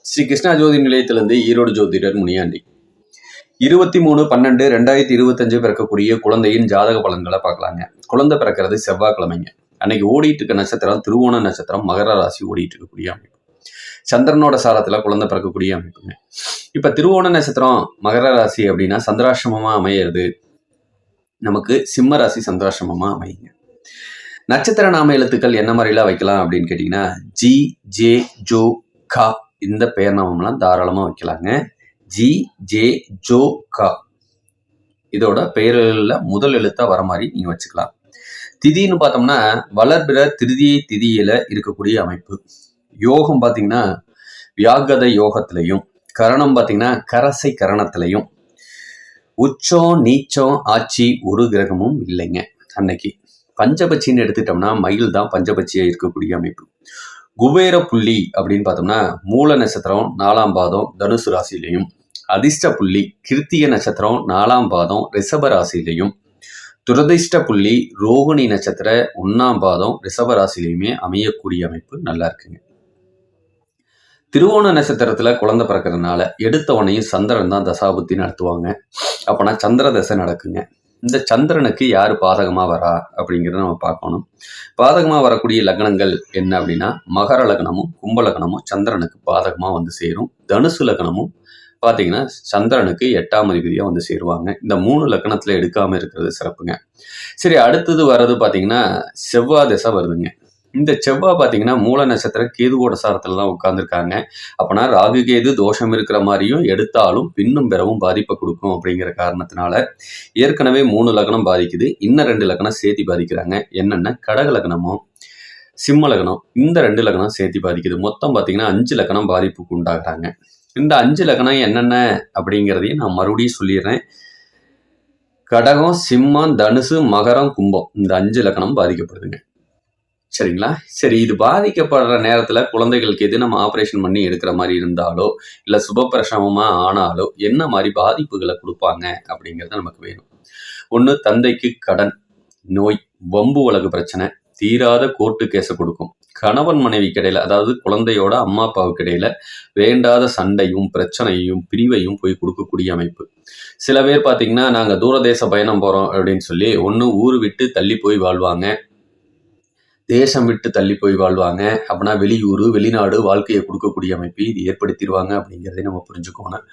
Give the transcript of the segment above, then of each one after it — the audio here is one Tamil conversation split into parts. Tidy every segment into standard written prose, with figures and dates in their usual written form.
ஸ்ரீ கிருஷ்ணா ஜோதி நிலையத்திலிருந்து ஈரோடு ஜோதிடர் முனியாண்டி. 23/12/2025 பிறக்கக்கூடிய குழந்தையின் ஜாதக பலன்களை பார்க்கலாங்க. குழந்தை பிறக்கிறது செவ்வாய்க்கிழமைங்க. அன்னைக்கு ஓடிட்டு இருக்க நட்சத்திரம் திருவோண நட்சத்திரம், மகர ராசி ஓடிட்டு இருக்கக்கூடிய அமைப்பு. சந்திரனோட சாரத்துல குழந்தை பிறக்கக்கூடிய அமைப்புங்க. இப்ப திருவோண நட்சத்திரம் மகர ராசி அப்படின்னா சந்திராசிரமமா அமையிறது நமக்கு சிம்ம ராசி சந்திராசிரமமா அமையுங்க. நட்சத்திர நாம எழுத்துக்கள் என்ன மாதிரிலாம் வைக்கலாம் அப்படின்னு கேட்டீங்கன்னா ஜி, ஜே, ஜோ, கா இந்த பெயர் நாமம்லாம் தாராளமாக வைக்கலாங்க. ஜி, ஜே, ஜோ, கா இதோட பெயர்களில் முதல் எழுத்தாக வர மாதிரி நீங்கள் வச்சுக்கலாம். திதின்னு பார்த்தோம்னா வளர்பிற திருதியை திதியில் இருக்கக்கூடிய அமைப்பு. யோகம் பார்த்தீங்கன்னா வியாகத யோகத்திலையும், கரணம் பார்த்தீங்கன்னா கரசை கரணத்திலையும், உச்சம் நீச்சம் ஆட்சி ஒரு கிரகமும் இல்லைங்க அன்னைக்கு. பஞ்சபட்சின்னு எடுத்துட்டோம்னா மயில் தான் பஞ்சபட்சியாக இருக்கக்கூடிய அமைப்பு. குபேர புள்ளி அப்படின்னு பார்த்தோம்னா மூல நட்சத்திரம் 4ஆம் பாதம் தனுசு ராசியிலையும், அதிர்ஷ்ட புள்ளி கிருத்திக நட்சத்திரம் 4ஆம் பாதம் ரிஷப ராசியிலையும், துரதிர்ஷ்ட புள்ளி ரோகிணி நட்சத்திர 1ஆம் பாதம் ரிஷப ராசியிலையுமே அமையக்கூடிய அமைப்பு நல்லா இருக்குங்க. திருவோண நட்சத்திரத்துல குழந்தை பிறக்கிறதுனால எடுத்தவனையும் சந்திரன் தான் தசாபுத்தி நடத்துவாங்க. அப்போனா சந்திர தசை நடக்குங்க. இந்த சந்திரனுக்கு யார் பாதகமாக வரா அப்படிங்கிறத நம்ம பார்க்கணும். பாதகமாக வரக்கூடிய லக்னங்கள் என்ன அப்படின்னா மகர லக்னமும் கும்ப லக்னமும் சந்திரனுக்கு பாதகமாக வந்து சேரும். தனுசு லக்னமும் பார்த்தீங்கன்னா சந்திரனுக்கு 8ஆம் அதிபதியாக வந்து சேருவாங்க. இந்த 3 லக்னத்தில் எடுக்காமல் இருக்கிறது சிறப்புங்க. சரி, அடுத்தது வர்றது பார்த்தீங்கன்னா செவ்வாய் திசை வருதுங்க. இந்த செவ்வாய் பார்த்தீங்கன்னா மூல நட்சத்திரம் கேதுவோட சாரத்தில் தான் உட்கார்ந்துருக்காங்க. அப்போனா ராகு கேது தோஷம் இருக்கிற மாதிரியும் எடுத்தாலும் பின்னும் பிறவும் பாதிப்பை கொடுக்கும். அப்படிங்கிற காரணத்தினால ஏற்கனவே 3 லக்னம் பாதிக்குது, இன்னும் 2 லக்னம் சேர்த்தி பாதிக்கிறாங்க. என்னென்ன கடக லக்னமும் சிம்ம லக்னம், இந்த 2 லக்னம் சேர்த்தி பாதிக்குது. மொத்தம் பார்த்தீங்கன்னா 5 லக்னம் பாதிப்புக்கு உண்டாகிறாங்க. இந்த 5 லக்னம் என்னென்ன அப்படிங்கிறதையும் நான் மறுபடியும் சொல்லிடுறேன். கடகம், சிம்மம், தனுசு, மகரம், கும்பம் இந்த 5 லக்னம் பாதிக்கப்படுதுங்க. சரிங்களா? சரி, இது பாதிக்கப்படுற நேரத்தில் குழந்தைகளுக்கு எது நம்ம ஆப்ரேஷன் பண்ணி எடுக்கிற மாதிரி இருந்தாலோ இல்லை சுபப்பிரசவமாக ஆனாலோ என்ன மாதிரி பாதிப்புகளை கொடுப்பாங்க அப்படிங்கிறது நமக்கு வேணும். ஒன்று, தந்தைக்கு கடன், நோய், வம்பு வழக்கு பிரச்சனை, தீராத கோர்ட்டு கேஸை கொடுக்கும். கணவன் மனைவிக்கு இடையில, அதாவது குழந்தையோட அம்மா அப்பாவுக்கு இடையில வேண்டாத சண்டையும் பிரச்சனையும் பிரிவையும் போய் கொடுக்கக்கூடிய அமைப்பு. சில பேர் பார்த்தீங்கன்னா நாங்கள் தூரதேச பயணம் போகிறோம் அப்படின்னு சொல்லி ஒன்று ஊர் விட்டு தள்ளி போய் வாழ்வாங்க, தேசம் விட்டு தள்ளி போய் வாழ்வாங்க. அப்படின்னா வெளியூர் வெளிநாடு வாழ்க்கையை கொடுக்கக்கூடிய அமைப்பு இது ஏற்படுத்திடுவாங்க அப்படிங்கிறதையும் நம்ம புரிஞ்சுக்கோணும்.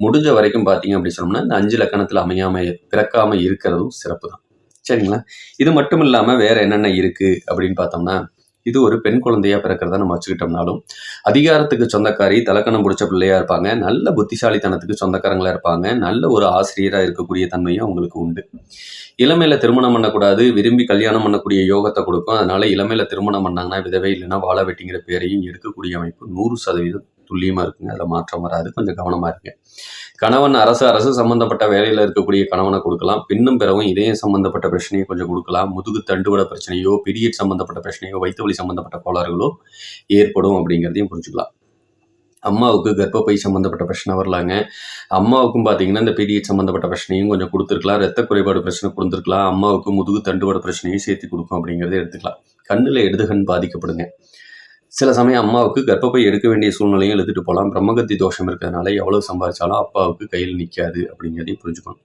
முடிஞ்ச வரைக்கும் பார்த்தீங்க அப்படி சொன்னோம்னா இந்த 5 லக்கணத்தில் அமையாமல் பிறக்காமல் இருக்கிறதும் சிறப்பு தான். சரிங்களா? இது மட்டும் இல்லாமல் வேற என்னென்ன இருக்குது அப்படின்னு பார்த்தோம்னா இது ஒரு பெண் குழந்தையா பிறக்கிறத நம்ம வச்சுக்கிட்டோம்னாலும் அதிகாரத்துக்கு சொந்தக்காரி, தலக்கணம் பிடிச்ச பிள்ளையா இருப்பாங்க, நல்ல புத்திசாலித்தனத்துக்கு சொந்தக்காரங்களா இருப்பாங்க, நல்ல ஒரு ஆசிரியராக இருக்கக்கூடிய தன்மையும் அவங்களுக்கு உண்டு. இளமையில திருமணம் பண்ணக்கூடாது, விரும்பி கல்யாணம் பண்ணக்கூடிய யோகத்தை கொடுக்கும். அதனால இளமையில திருமணம் பண்ணாங்கன்னா விதவை இல்லைன்னா வாழ வெட்டிங்கிற பேரையும் எடுக்கக்கூடிய அமைப்பு 100% துல்லியமாக இருக்குங்க. அதில் மாற்றம் வராது. கொஞ்சம் கவனமாக இருங்க. கணவன் அரசு சம்பந்தப்பட்ட வேலையில் இருக்கக்கூடிய கணவனை கொடுக்கலாம். பின்னும் பிறவும் இதயம் சம்பந்தப்பட்ட பிரச்சனையை கொஞ்சம் கொடுக்கலாம். முதுகு தண்டுவட பிரச்சனையோ, பீரியட் சம்பந்தப்பட்ட பிரச்சனையோ, வயிற்று வலி சம்பந்தப்பட்ட கோளாறுகளோ ஏற்படும் அப்படிங்கிறதையும் புரிஞ்சுக்கலாம். அம்மாவுக்கு கர்ப்பப்பை சம்மந்தப்பட்ட பிரச்சனை வரலாங்க. அம்மாவுக்கும் பார்த்தீங்கன்னா இந்த பீரியட் சம்மந்தப்பட்ட பிரச்சனையும் கொஞ்சம் கொடுத்துருக்கலாம். ரத்த குறைபாடு பிரச்சனை கொடுத்துருக்கலாம். அம்மாவுக்கு முதுகு தண்டுவட பிரச்சனையும் சேர்த்து கொடுக்கும் அப்படிங்கிறத எடுத்துக்கலாம். கண்ணில் இடதுகண் பாதிக்கப்படுங்க. சில சமயம் அம்மாவுக்கு கர்ப்பப்பை எடுக்க வேண்டிய சூழ்நிலையும் எழுதிட்டு போகலாம். பிரம்மகத்தி தோஷம் இருக்கிறதுனால எவ்வளோ சம்பாதிச்சாலும் அப்பாவுக்கு கையில் நிற்காது அப்படிங்கிறதையும் புரிஞ்சுக்கணும்.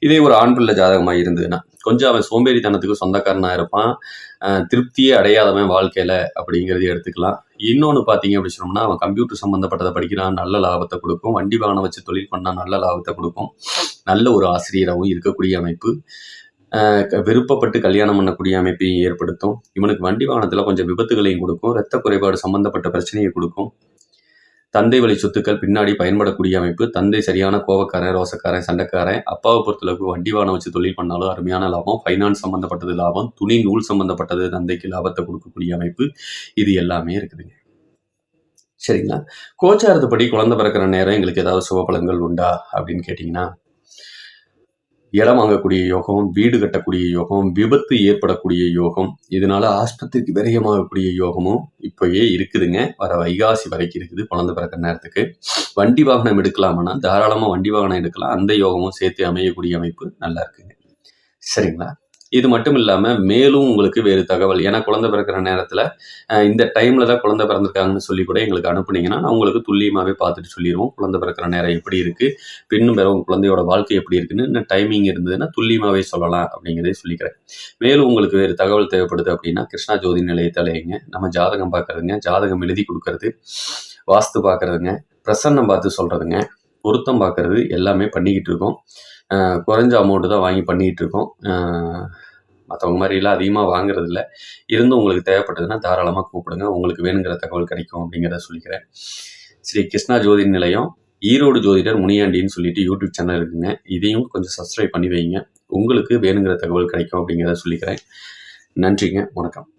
இதே ஒரு ஆண் பிள்ளை ஜாதகமாக இருந்ததுன்னா கொஞ்சம் அவன் சோம்பேறித்தனத்துக்கு சொந்தக்காரனாக இருப்பான், திருப்தியே அடையாதவன் வாழ்க்கையில் அப்படிங்கிறத எடுத்துக்கலாம். இன்னொன்று பார்த்தீங்க அப்படி சொன்னோம்னா அவன் கம்ப்யூட்டர் சம்மந்தப்பட்டதை படிக்கிறான், நல்ல லாபத்தை கொடுக்கும். வண்டி வாகனம் வச்சு தொழில் பண்ணால் நல்ல லாபத்தை கொடுக்கும். நல்ல ஒரு ஆசிரியராகவும் இருக்கக்கூடிய அமைப்பு. விருப்பப்பட்டு கல்யாணம் பண்ணக்கூடிய அமைப்பையும் ஏற்படுத்தும். இவனுக்கு வண்டி வாகனத்தில் கொஞ்சம் விபத்துகளையும் கொடுக்கும். இரத்த குறைபாடு சம்பந்தப்பட்ட பிரச்சனையை கொடுக்கும். தந்தை வழி சொத்துக்கள் பின்னாடி பயன்படக்கூடிய அமைப்பு. தந்தை சரியான கோபக்காரன், ரோசக்காரன், சண்டைக்காரன். அப்பாவை பொறுத்தளவுக்கு வண்டி வாகனம் வச்சு தொழில் பண்ணாலும் அருமையான லாபம். ஃபைனான்ஸ் சம்மந்தப்பட்டது லாபம், துணி நூல் சம்மந்தப்பட்டது தந்தைக்கு லாபத்தை கொடுக்கக்கூடிய அமைப்பு. இது எல்லாமே இருக்குதுங்க. சரிங்களா? கோச்சாரத்துப்படி குழந்தை பிறக்கிற நேரம் எங்களுக்கு ஏதாவது சுபபலன்கள் உண்டா அப்படின்னு கேட்டிங்கன்னா இடம் வாங்கக்கூடிய யோகம், வீடு கட்டக்கூடிய யோகம், விபத்து ஏற்படக்கூடிய யோகம், இதனால ஆஸ்பத்திரிக்கு விரயமாகக்கூடிய யோகமும் இப்போயே இருக்குதுங்க. வர வைகாசி வரைக்கும் இருக்குது குழந்தை பிறக்கிற நேரத்துக்கு. வண்டி வாகனம் எடுக்கலாமான்னா தாராளமாக வண்டி வாகனம் எடுக்கலாம். அந்த யோகமும் சேர்த்து அமையக்கூடிய அமைப்பு நல்லா இருக்குங்க. சரிங்களா? இது மட்டும் இல்லாமல் மேலும் உங்களுக்கு வேறு தகவல், ஏன்னா குழந்தை பிறக்கிற நேரத்தில் இந்த டைமில் தான் குழந்தை பிறந்திருக்காங்கன்னு சொல்லி கூட எங்களுக்கு அனுப்புனீங்கன்னா நான் உங்களுக்கு துல்லியமாகவே பார்த்துட்டு சொல்லிடுவோம். குழந்தை பிறக்கிற நேரம் எப்படி இருக்குது, பெண்ணும் பிறகு குழந்தையோட வாழ்க்கை எப்படி இருக்குன்னு இன்னும் டைமிங் இருந்ததுன்னா துல்லியமாகவே சொல்லலாம் அப்படிங்கிறதே சொல்லிக்கிறேன். மேலும் உங்களுக்கு வேறு தகவல் தேவைப்படுது அப்படின்னா கிருஷ்ணா ஜோதி நிலையத்தை அலையுங்க. நம்ம ஜாதகம் பார்க்குறதுங்க, ஜாதகம் எழுதி கொடுக்கறது, வாஸ்து பார்க்குறதுங்க, பிரசன்னம் பார்த்து சொல்கிறதுங்க, பொருத்தம் பார்க்குறது எல்லாமே பண்ணிக்கிட்டு இருக்கோம். குறைஞ்ச அமௌண்ட்டு தான் வாங்கி பண்ணிக்கிட்டு இருக்கோம். மற்றவங்க மாதிரிலாம் அதிகமாக வாங்குறதில்ல. இருந்தும் உங்களுக்கு தேவைப்பட்டதுன்னா தாராளமாக கூப்பிடுங்க. உங்களுக்கு வேணுங்கிற தகவல் கிடைக்கும் அப்படிங்கிறத சொல்லிக்கிறேன். ஸ்ரீ கிருஷ்ணா ஜோதி நிலையம், ஈரோடு ஜோதிடர் முனியாண்டின்னு சொல்லிட்டு யூடியூப் சேனல் இருக்குங்க. இதையும் கொஞ்சம் சப்ஸ்கிரைப் பண்ணி வைங்க. உங்களுக்கு வேணுங்கிற தகவல் கிடைக்கும் அப்படிங்கிறத சொல்லிக்கிறேன். நன்றிங்க. வணக்கம்.